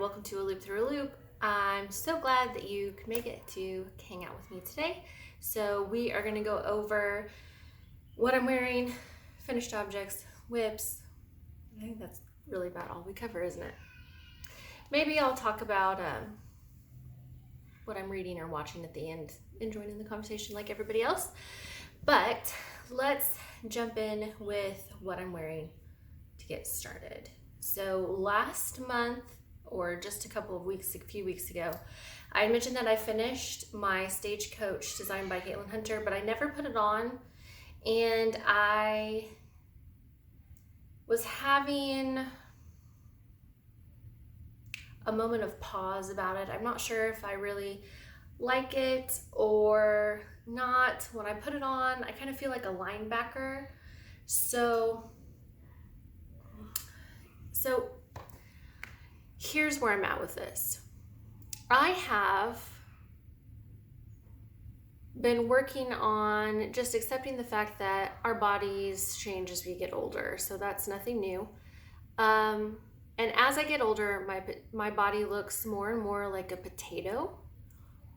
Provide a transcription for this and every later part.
welcome to A Loop Through a Loop. I'm so glad that you could make it to hang out with me today. So we are going to go over what I'm wearing, finished objects, whips. I think that's really about all we cover, isn't it? Maybe I'll talk about what I'm reading or watching at the end and joining the conversation like everybody else. But let's jump in with what I'm wearing to get started. So last month, or just a few weeks ago, I mentioned that I finished my Stagecoach designed by Caitlin Hunter, but I never put it on, and I was having a moment of pause about it. I'm not sure if I really like it or not. When I put it on, I kind of feel like a linebacker. So here's where I'm at with this. I have been working on just accepting the fact that our bodies change as we get older. So that's nothing new. And as I get older, my body looks more and more like a potato,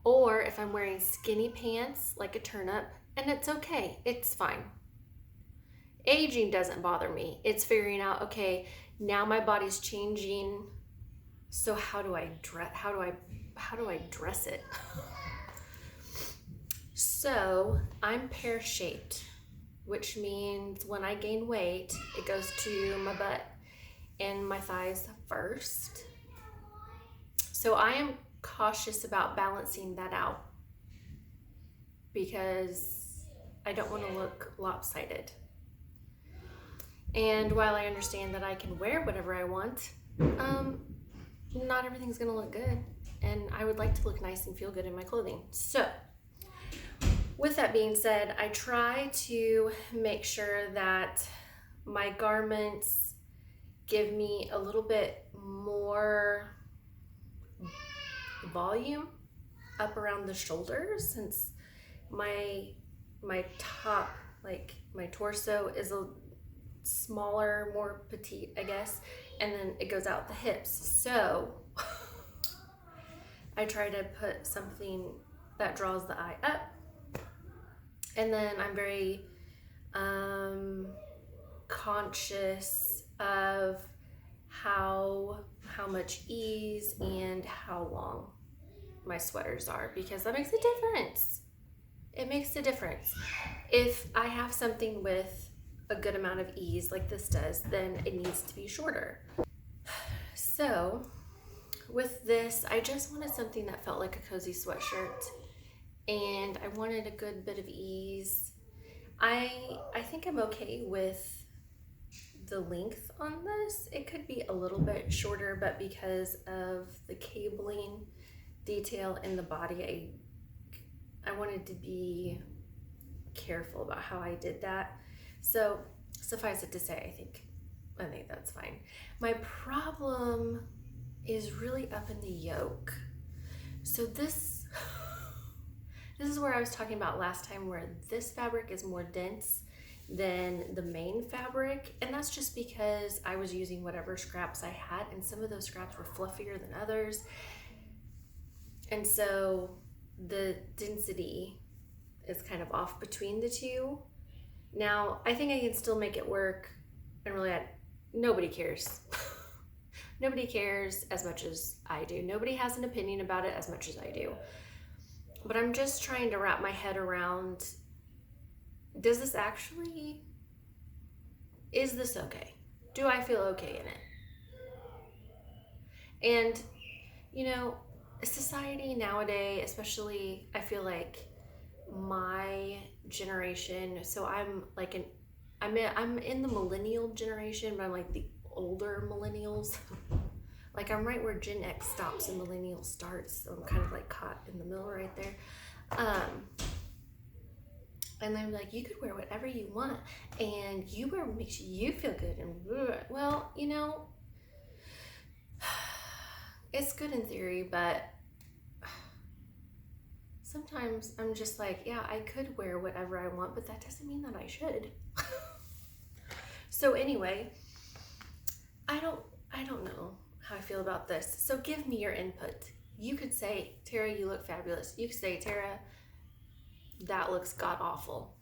or if I'm wearing skinny pants, like a turnip, and it's okay. It's fine. Aging doesn't bother me. It's figuring out, okay, now my body's changing. So how do I dress it? So I'm pear-shaped, which means when I gain weight, it goes to my butt and my thighs first. So I am cautious about balancing that out because I don't want to look lopsided. And while I understand that I can wear whatever I want, not everything's gonna look good, and I would like to look nice and feel good in my clothing. So with that being said, I try to make sure that my garments give me a little bit more volume up around the shoulders, since my top, like my torso, is a smaller, more petite, I guess, and then it goes out the hips. So I try to put something that draws the eye up, and then I'm very conscious of how much ease and how long my sweaters are, because that makes a difference. It makes a difference. If I have something with a good amount of ease like this does, then it needs to be shorter. So with this, I just wanted something that felt like a cozy sweatshirt, and I wanted a good bit of ease. I think I'm okay with the length on this. It could be a little bit shorter, but because of the cabling detail in the body, I wanted to be careful about how I did that. So suffice it to say, I think that's fine. My problem is really up in the yoke. So this is where I was talking about last time, where this fabric is more dense than the main fabric, and that's just because I was using whatever scraps I had, and some of those scraps were fluffier than others, and so the density is kind of off between the two. Now, I think I can still make it work, and really nobody cares. Nobody cares as much as I do. Nobody has an opinion about it as much as I do. But I'm just trying to wrap my head around, is this okay? Do I feel okay in it? And, society nowadays, especially, I feel like my generation, so I'm in the millennial generation, but I'm like the older millennials. Like I'm right where Gen X stops and millennial starts, so I'm kind of like caught in the middle right there. And they're like, you could wear whatever you want, and you wear what makes you feel good. And well, it's good in theory, but sometimes I'm just like, yeah, I could wear whatever I want, but that doesn't mean that I should. So anyway, I don't know how I feel about this. So give me your input. You could say, Tara, you look fabulous. You could say, Tara, that looks god awful.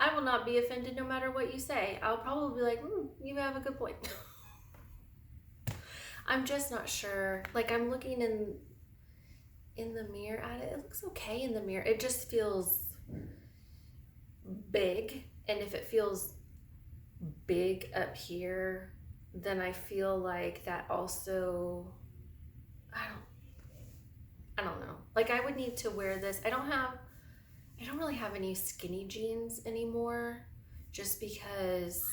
I will not be offended no matter what you say. I'll probably be like, you have a good point. I'm just not sure. Like, I'm looking in the mirror at it. It looks okay in the mirror. It just feels big. And if it feels big up here, then I feel like that also, I don't know. Like, I would need to wear this. I don't really have any skinny jeans anymore, just because,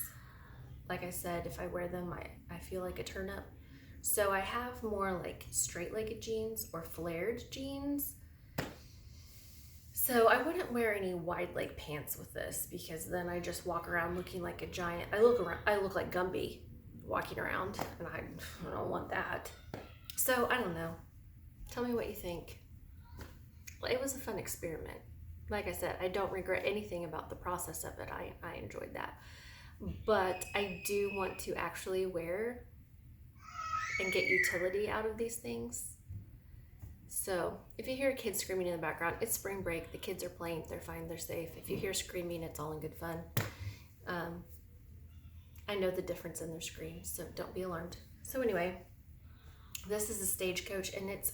like I said, if I wear them, I feel like a turnip. So I have more like straight-legged jeans or flared jeans. So I wouldn't wear any wide leg pants with this, because then I just walk around looking like a giant. I look like Gumby walking around, and I don't want that. So I don't know. Tell me what you think. Well, it was a fun experiment. Like I said, I don't regret anything about the process of it. I enjoyed that. But I do want to actually wear and get utility out of these things. So if you hear kids screaming in the background, it's spring break. The kids are playing. They're fine. They're safe. If you hear screaming, it's all in good fun. I know the difference in their screams, so don't be alarmed. So anyway, this is a Stagecoach, and it's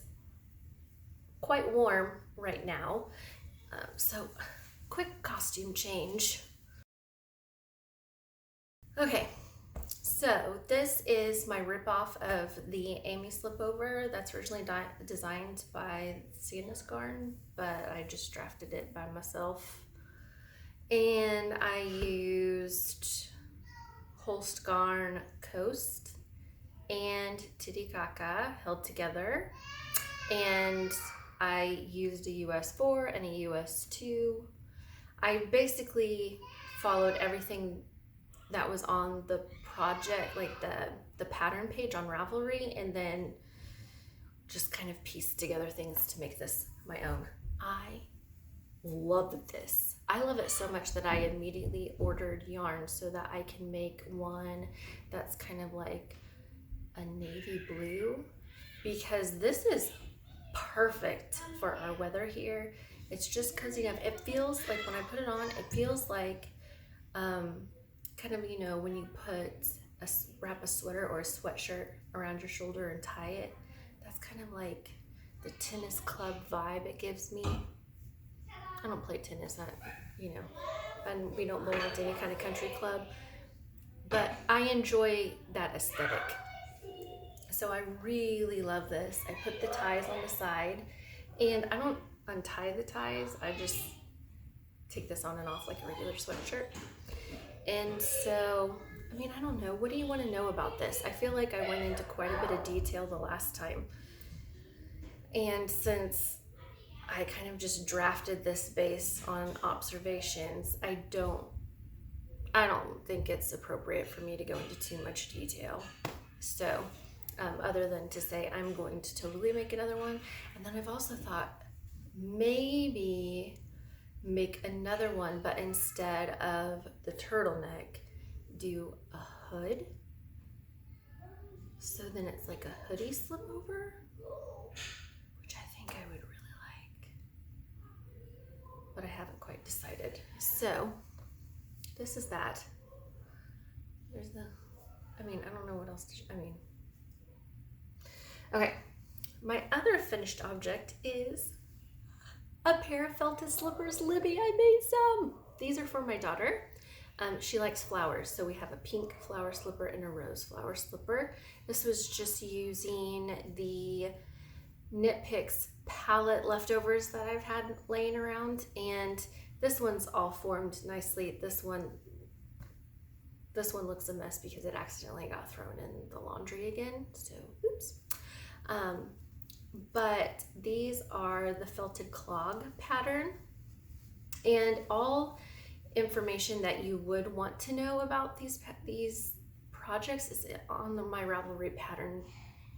quite warm right now. So quick costume change. Okay, so this is my ripoff of the Amy slipover that's originally designed by Sienna's Garn, but I just drafted it by myself. And I used Holst Garn Coast and Titicaca held together, and I used a US 4 and a US 2. I basically followed everything that was on the project, like the pattern page on Ravelry, and then just kind of pieced together things to make this my own. I love this. I love it so much that I immediately ordered yarn so that I can make one that's kind of like a navy blue, because this is perfect for our weather here. It's just cozy enough. It feels like when I put it on, it feels like kind of, you know, when you wrap a sweater or a sweatshirt around your shoulder and tie it. That's kind of like the tennis club vibe it gives me. I don't play tennis, and we don't belong to any kind of country club, but I enjoy that aesthetic. So I really love this. I put the ties on the side, and I don't untie the ties. I just take this on and off like a regular sweatshirt. And so, I mean, I don't know. What do you want to know about this? I feel like I went into quite a bit of detail the last time. And since I kind of just drafted this based on observations, I don't think it's appropriate for me to go into too much detail. So, other than to say I'm going to totally make another one. And then I've also thought maybe make another one, but instead of the turtleneck, do a hood. So then it's like a hoodie slip over, which I think I would really like, but I haven't quite decided. So this is that. There's I don't know what else okay. My other finished object is a pair of felted slippers. Libby, I made some. These are for my daughter. She likes flowers, so we have a pink flower slipper and a rose flower slipper. This was just using the Knit Picks palette leftovers that I've had laying around, and this one's all formed nicely. This one looks a mess because it accidentally got thrown in the laundry again, so oops. But these are the felted clog pattern, and all information that you would want to know about these projects is on my Ravelry pattern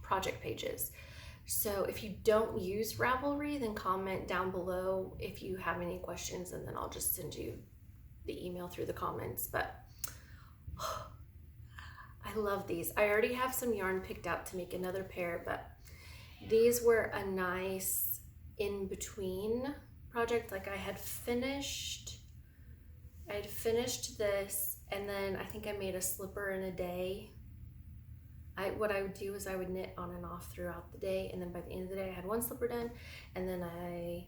project pages. So if you don't use Ravelry, then comment down below if you have any questions, and then I'll just send you the email through the comments. But I love these. I already have some yarn picked out to make another pair, but these were a nice in-between project. Like I had finished this, and then I think I made a slipper in a day. What I would do is I would knit on and off throughout the day, and then by the end of the day I had one slipper done, and then I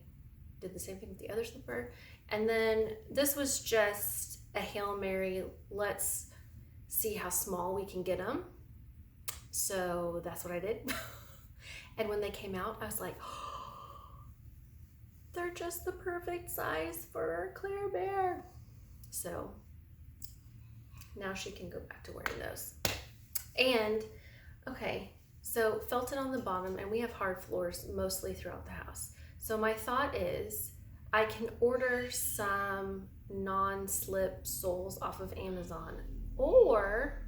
did the same thing with the other slipper. And then this was just a Hail Mary, let's see how small we can get them. So that's what I did. And when they came out, I was like, oh, they're just the perfect size for Claire Bear. So now she can go back to wearing those. And okay, so felted on the bottom, and we have hard floors mostly throughout the house. So my thought is I can order some non-slip soles off of Amazon, or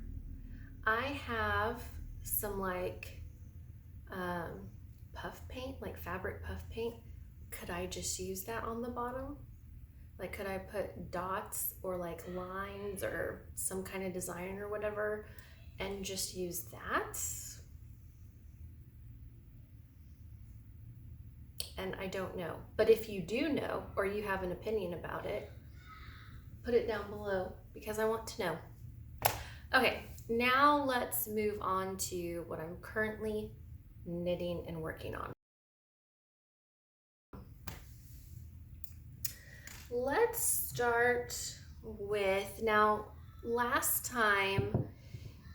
I have some like puff paint, like fabric puff paint. Could I just use that on the bottom? Like, could I put dots or like lines or some kind of design or whatever and just use that? And I don't know. But if you do know, or you have an opinion about it, put it down below because I want to know. Okay, now let's move on to what I'm currently knitting and working on. Let's start with, now last time,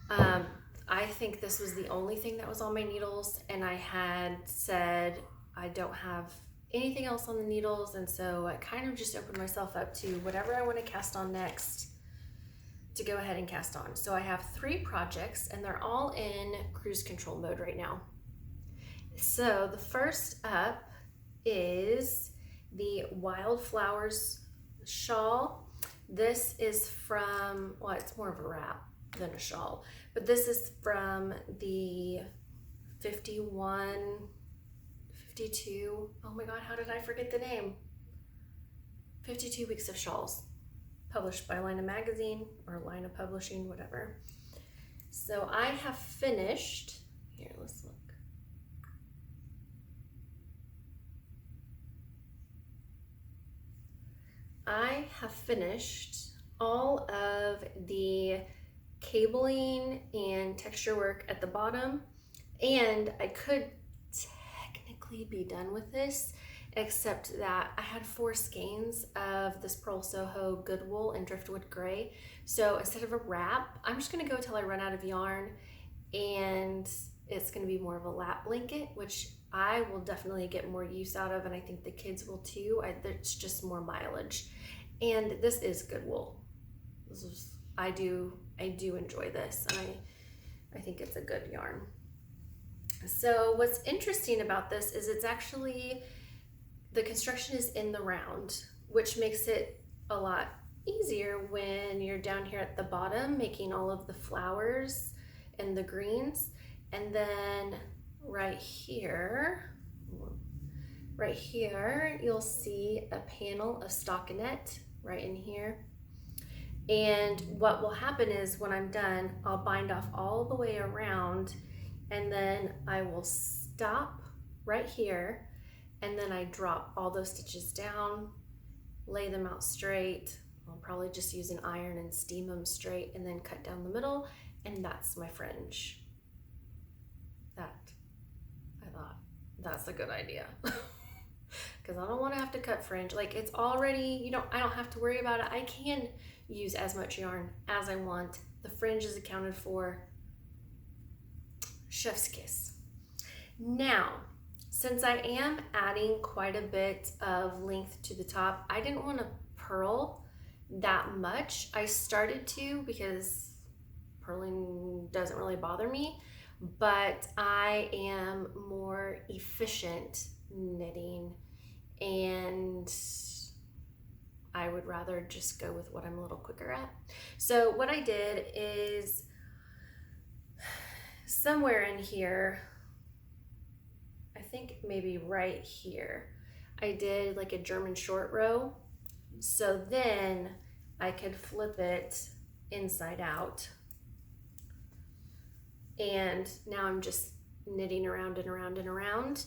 I think this was the only thing that was on my needles, and I had said I don't have anything else on the needles, and so I kind of just opened myself up to whatever I want to cast on next to go ahead and cast on. So I have 3 projects, and they're all in cruise control mode right now. So the first up is the Wildflowers shawl. This is from, well, it's more of a wrap than a shawl, but this is from the 51, 52, oh my God, how did I forget the name? 52 Weeks of Shawls, published by Lina Magazine or Lina Publishing, whatever. So I have finished, here, let's look. I have finished all of the cabling and texture work at the bottom, and I could technically be done with this, except that I had 4 skeins of this Pearl Soho Good Wool and Driftwood Gray. So instead of a wrap, I'm just gonna go till I run out of yarn, and it's gonna be more of a lap blanket, which I will definitely get more use out of, and I think the kids will too. It's just more mileage. And this is good wool. I do enjoy this, and I think it's a good yarn. So what's interesting about this is it's actually, the construction is in the round, which makes it a lot easier when you're down here at the bottom making all of the flowers and the greens. And then right here you'll see a panel of stockinette right in here. And what will happen is when I'm done, I'll bind off all the way around, and then I will stop right here, and then I drop all those stitches down, lay them out straight. I'll probably just use an iron and steam them straight, and then cut down the middle, and that's my fringe. I thought that's a good idea. Because I don't want to have to cut fringe. Like, it's already, I don't have to worry about it. I can use as much yarn as I want. The fringe is accounted for. Chef's kiss. Now, since I am adding quite a bit of length to the top, I didn't want to purl that much. I started to, because purling doesn't really bother me, but I am more efficient knitting, and I would rather just go with what I'm a little quicker at. So what I did is, somewhere in here, I think maybe right here, I did like a German short row, so then I could flip it inside out and now I'm just knitting around and around and around.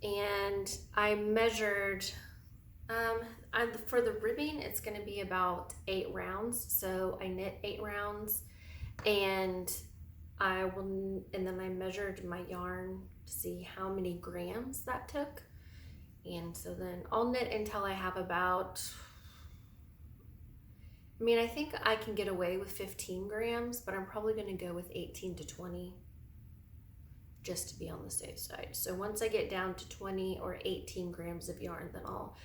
And I measured, for the ribbing, it's going to be about 8 rounds. So I knit 8 rounds, and then I measured my yarn to see how many grams that took. And so then I'll knit until I have about, I think I can get away with 15 grams, but I'm probably going to go with 18 to 20 just to be on the safe side. So once I get down to 20 or 18 grams of yarn, then I'll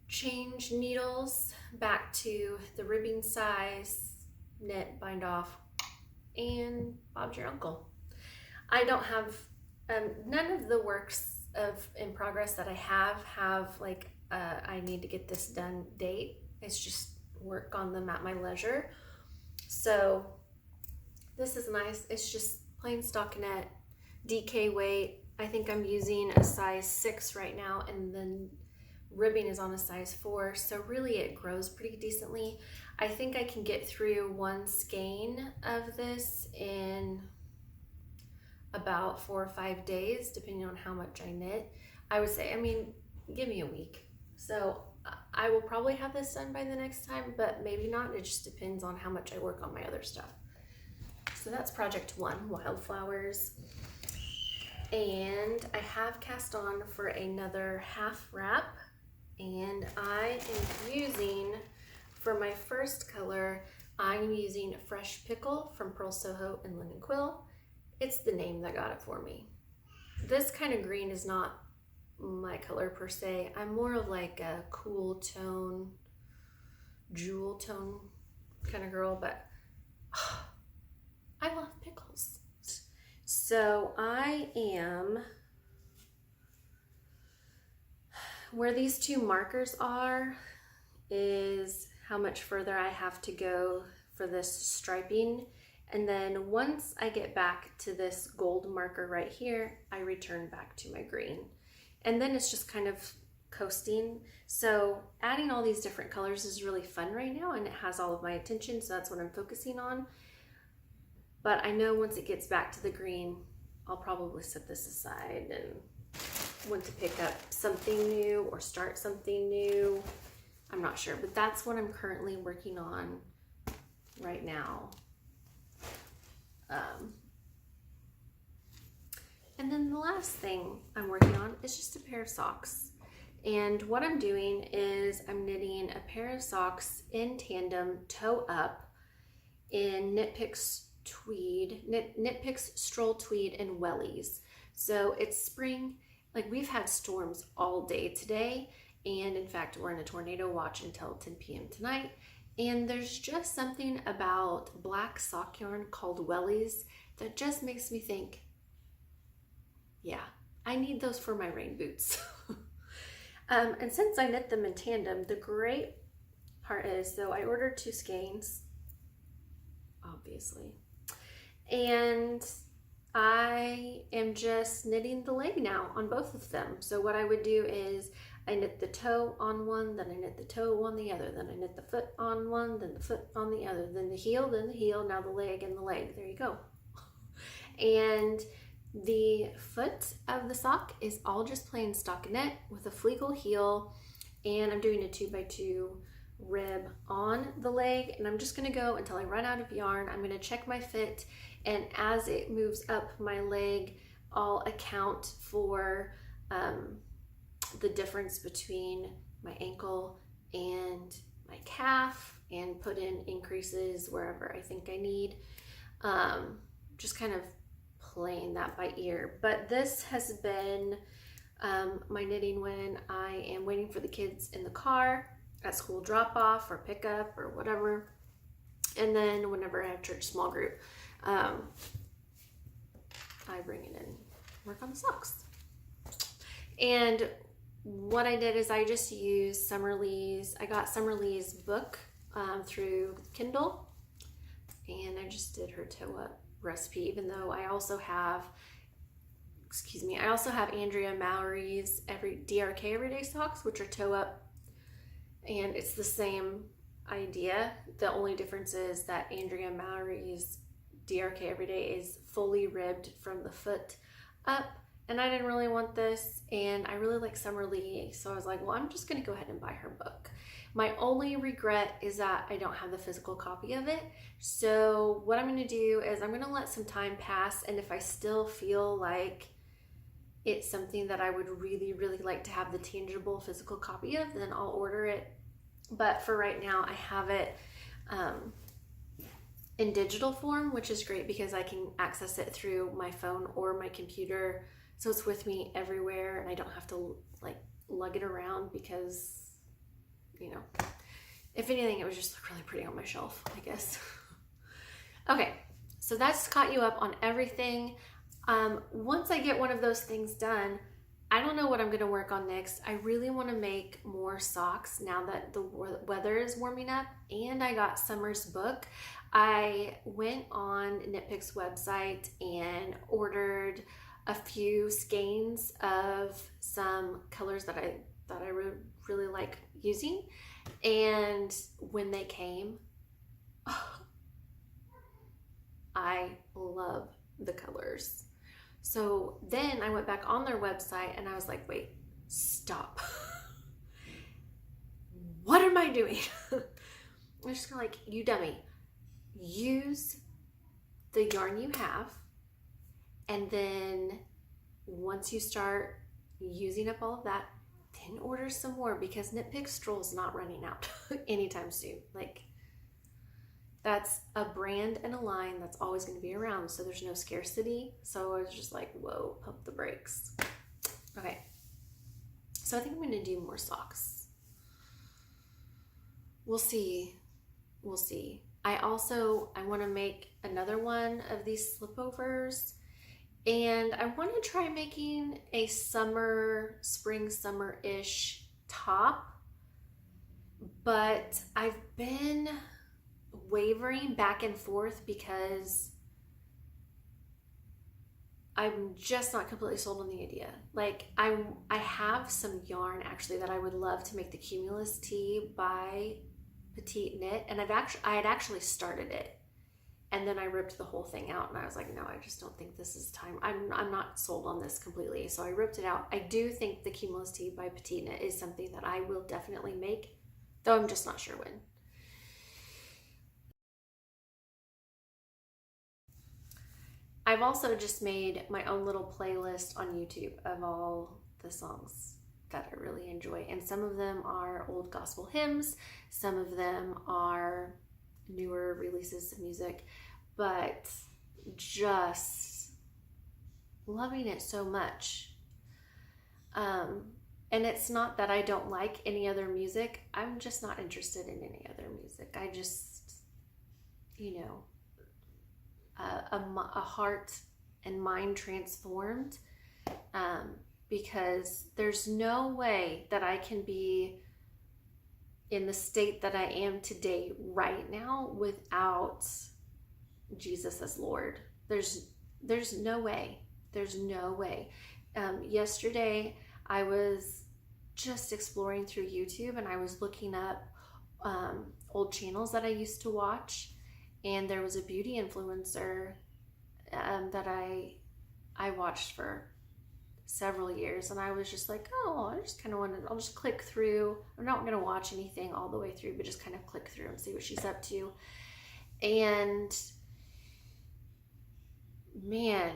change needles back to the ribbing size, knit, bind off, and Bob's your uncle. I don't have, none of the works in progress that I have like I need to get this done date. It's just work on them at my leisure. So this is nice. It's just plain stockinette, DK weight. I think I'm using a size 6 right now, and then ribbing is on a size 4, so really it grows pretty decently. I think I can get through one skein of this in about 4 or 5 days, depending on how much I knit. I would say, give me a week. So I will probably have this done by the next time, but maybe not. It just depends on how much I work on my other stuff. So that's project 1, wildflowers. And I have cast on for another half wrap, and I am using, for my first color, I'm using Fresh Pickle from Pearl Soho and Linen Quill. It's the name that got it for me. This kind of green is not my color per se. I'm more of like a cool tone, jewel tone kind of girl, but I love pickles. So I am, where these 2 markers are is how much further I have to go for this striping. And then once I get back to this gold marker right here, I return back to my green. And then it's just kind of coasting. So adding all these different colors is really fun right now, and it has all of my attention, so that's what I'm focusing on. But I know once it gets back to the green, I'll probably set this aside and want to pick up something new or start something new. I'm not sure, but that's what I'm currently working on right now. And then the last thing I'm working on is just a pair of socks. And what I'm doing is I'm knitting a pair of socks in tandem, toe up, in Knit Picks Stroll Tweed and Wellies. So it's spring. Like, we've had storms all day today, and in fact we're in a tornado watch until 10 p.m. tonight. And there's just something about black sock yarn called Wellies that just makes me think, yeah, I need those for my rain boots. And since I knit them in tandem, the great part is, so I ordered 2 skeins, obviously, and I am just knitting the leg now on both of them. So what I would do is I knit the toe on one, then I knit the toe on the other, then I knit the foot on one, then the foot on the other, then the heel, now the leg and the leg. There you go. And the foot of the sock is all just plain stockinette with a fleegle heel, and I'm doing a 2x2 rib on the leg, and I'm just going to go until I run out of yarn. I'm going to check my fit, and as it moves up my leg, I'll account for the difference between my ankle and my calf and put in increases wherever I think I need. Just kind of playing that by ear. But this has been my knitting when I am waiting for the kids in the car at school drop off or pickup or whatever, and then whenever I have church small group, I bring it in, work on the socks. And what I did is I just used Summerlee's, I got Summerlee's book through Kindle, and I just did her toe up recipe, even though I also have, I also have Andrea Mallory's DRK Everyday Socks, which are toe up, and it's the same idea. The only difference is that Andrea Mallory's DRK Everyday is fully ribbed from the foot up, and I didn't really want this, and I really like Summer Lee, so I was like, well, I'm just gonna go ahead and buy her book. My only regret is that I don't have the physical copy of it. So what I'm gonna do is I'm gonna let some time pass, and if I still feel like it's something that I would really, really like to have the tangible physical copy of, then I'll order it. But for right now, I have it in digital form, which is great because I can access it through my phone or my computer. So it's with me everywhere, and I don't have to like lug it around because, you know, if anything, it would just look really pretty on my shelf, I guess. Okay, so that's caught you up on everything. Once I get one of those things done, I don't know what I'm gonna work on next. I really wanna make more socks now that the weather is warming up, and I got Summer's book. I went on Knitpic's website and ordered a few skeins of some colors that I really like using, and when they came, I love the colors. So then I went back on their website and I was like, wait, stop. What am I doing? I'm just kind of like, you dummy. Use the yarn you have, and then once you start using up all of that, then order some more, because Knitpick Stroll's not running out anytime soon. Like, that's a brand and a line that's always going to be around, so there's no scarcity. So I was just like, whoa, pump the brakes. Okay, so I think I'm going to do more socks. We'll see. We'll see. I want to make another one of these slipovers, and I want to try making a spring summer-ish top, but I've been wavering back and forth because I'm just not completely sold on the idea. Like, I have some yarn actually that I would love to make the Cumulus tee by Petite Knit, and I had actually started it, and then I ripped the whole thing out, and I was like, no, I just don't think this is time. I'm not sold on this completely, so I ripped it out. I do think the Cumulus tee by Petite Knit is something that I will definitely make, though I'm just not sure when. I've also just made my own little playlist on YouTube of all the songs that I really enjoy, and some of them are old gospel hymns, some of them are newer releases of music, but just loving it so much. And it's not that I don't like any other music, I'm just not interested in any other music. I just, you know, a heart and mind transformed, because there's no way that I can be in the state that I am today right now without Jesus as Lord. There's no way. There's no way. Yesterday I was just exploring through YouTube, and I was looking up old channels that I used to watch, and there was a beauty influencer that I watched for several years, and I was just like, oh, I just kind of wanted, I'll just click through. I'm not going to watch anything all the way through, but just kind of click through and see what she's up to. And man,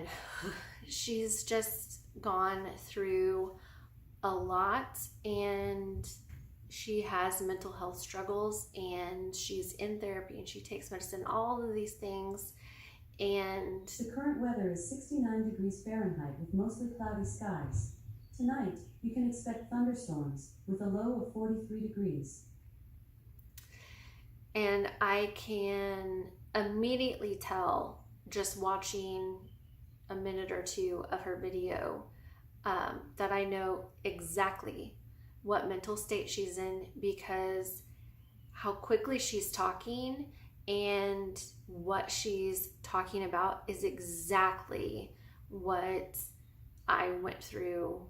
she's just gone through a lot, and she has mental health struggles, and she's in therapy, and she takes medicine, all of these things. And the current weather is 69 degrees Fahrenheit with mostly cloudy skies. Tonight, you can expect thunderstorms with a low of 43 degrees. And I can immediately tell, just watching a minute or two of her video, that I know exactly what mental state she's in, because how quickly she's talking and what she's talking about is exactly what I went through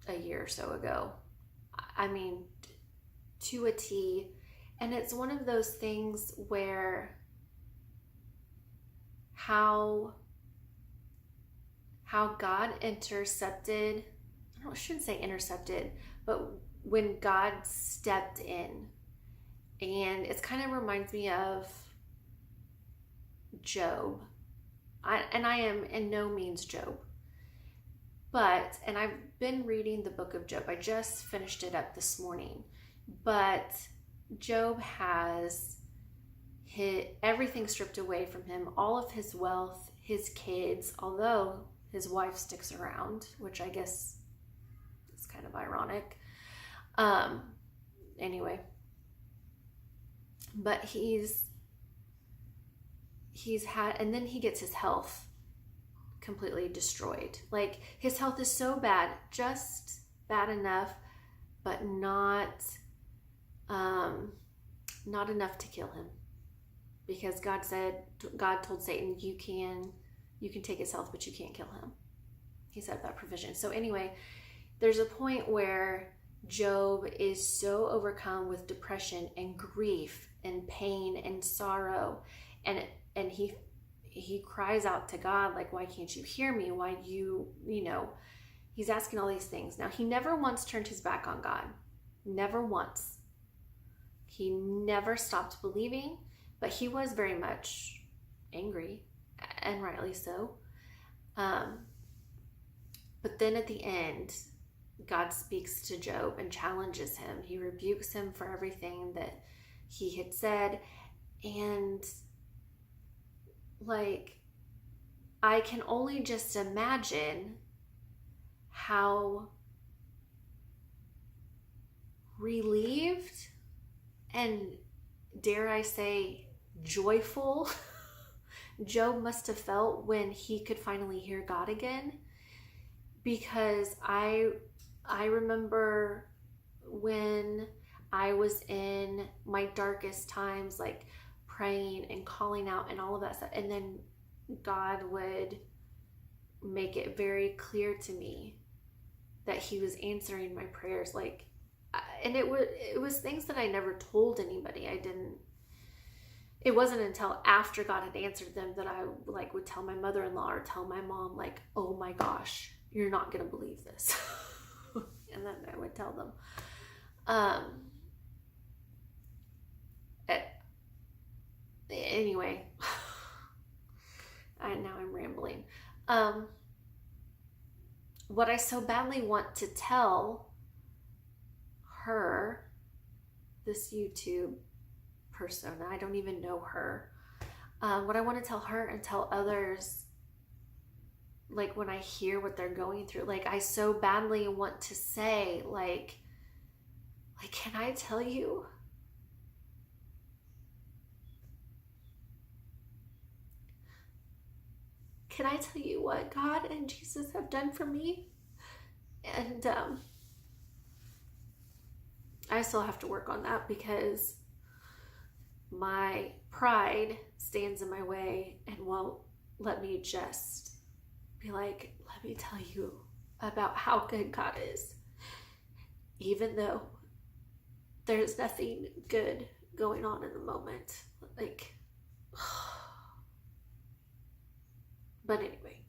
a year or so ago. I mean, to a T. And it's one of those things where how God intercepted, I shouldn't say intercepted, but when God stepped in. And it kind of reminds me of Job. I am in no means Job. But, and I've been reading the book of Job. I just finished it up this morning. But Job has everything stripped away from him, all of his wealth, his kids, although his wife sticks around, which I guess is kind of ironic. Anyway, but he's had, and then he gets his health completely destroyed. Like, his health is so bad, just bad enough, but not enough to kill him, because God told Satan, you can take his health, but you can't kill him. He set that provision. So anyway, there's a point where Job is so overcome with depression and grief and pain and sorrow, and he cries out to God, like, why can't you hear me? Why do you he's asking all these things. Now, he never once turned his back on God. Never once. He never stopped believing, but he was very much angry, and rightly so. But then at the end, God speaks to Job and challenges him. He rebukes him for everything that he had said. And like, I can only just imagine how relieved and, dare I say, joyful Job must have felt when he could finally hear God again. Because I remember when I was in my darkest times, like praying and calling out and all of that stuff, and then God would make it very clear to me that he was answering my prayers, like, and it was things that I never told anybody. It wasn't until after God had answered them that I like would tell my mother-in-law or tell my mom, like, oh my gosh, you're not gonna believe this. And then I would tell them. Anyway, now I'm rambling. What I so badly want to tell her, this YouTube persona, I don't even know her, what I want to tell her and tell others, like, when I hear what they're going through, like, I so badly want to say, like, can I tell you? Can I tell you what God and Jesus have done for me? And I still have to work on that, because my pride stands in my way and won't let me just be like, let me tell you about how good God is, even though there's nothing good going on in the moment. Like, but anyway,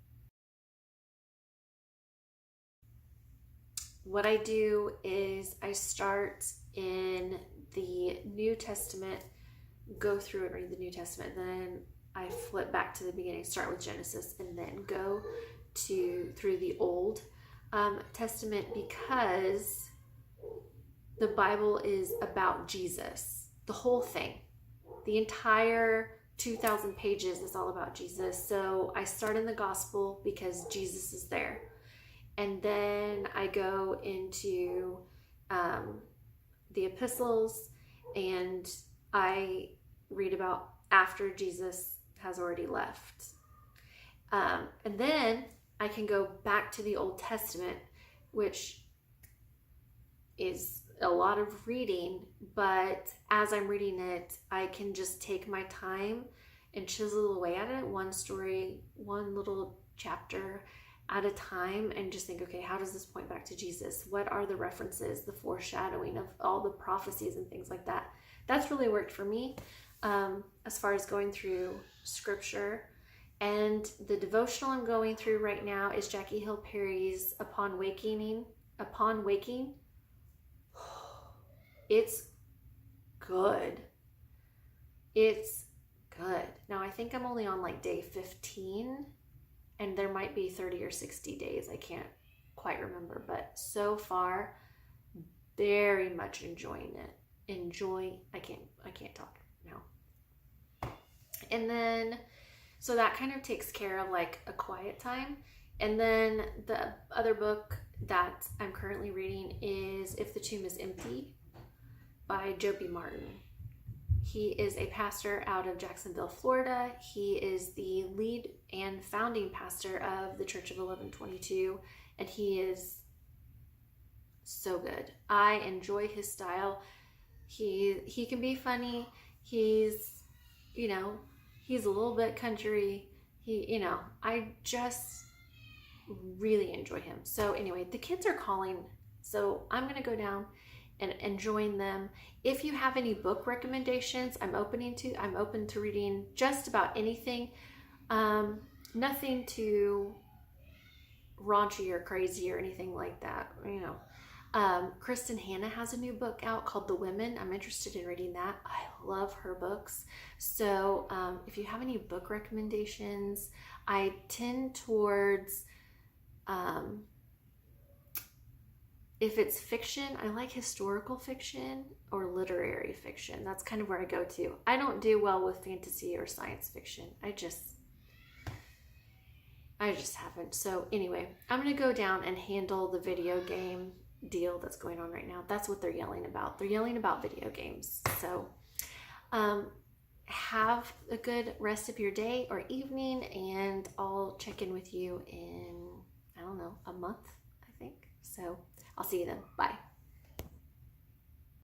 what I do is I start in the New Testament, go through and read the New Testament, then I flip back to the beginning, start with Genesis, and then go through the Old Testament, because the Bible is about Jesus. The whole thing, the entire 2,000 pages is all about Jesus. So I start in the gospel because Jesus is there. And then I go into the epistles, and I read about after Jesus has already left. And then I can go back to the Old Testament, which is a lot of reading, but as I'm reading it, I can just take my time and chisel away at it, one story, one little chapter at a time, and just think, okay, how does this point back to Jesus? What are the references, the foreshadowing of all the prophecies and things like that? That's really worked for me as far as going through scripture. And the devotional I'm going through right now is Jackie Hill Perry's Upon Waking. It's good. It's good. Now I think I'm only on like day 15, and there might be 30 or 60 days. I can't quite remember, but so far, very much enjoying it. I can't talk now. And then, so that kind of takes care of like a quiet time. And then the other book that I'm currently reading is If the Tomb is Empty by Joby Martin. He is a pastor out of Jacksonville, Florida. He is the lead and founding pastor of the Church of 1122, and he is so good. I enjoy his style. He can be funny. He's a little bit country. I just really enjoy him. So anyway, the kids are calling, so I'm going to go down and join them. If you have any book recommendations, I'm open to reading just about anything. Nothing too raunchy or crazy or anything like that. Kristen Hanna has a new book out called The Women. I'm interested in reading that. I love her books. So if you have any book recommendations, I tend towards if it's fiction, I like historical fiction or literary fiction. That's kind of where I go to. I don't do well with fantasy or science fiction. I just haven't. So anyway, I'm going to go down and handle the video game deal that's going on right now. That's what they're yelling about. They're yelling about video games. So have a good rest of your day or evening, and I'll check in with you in, I don't know, a month, I think. So I'll see you then. Bye.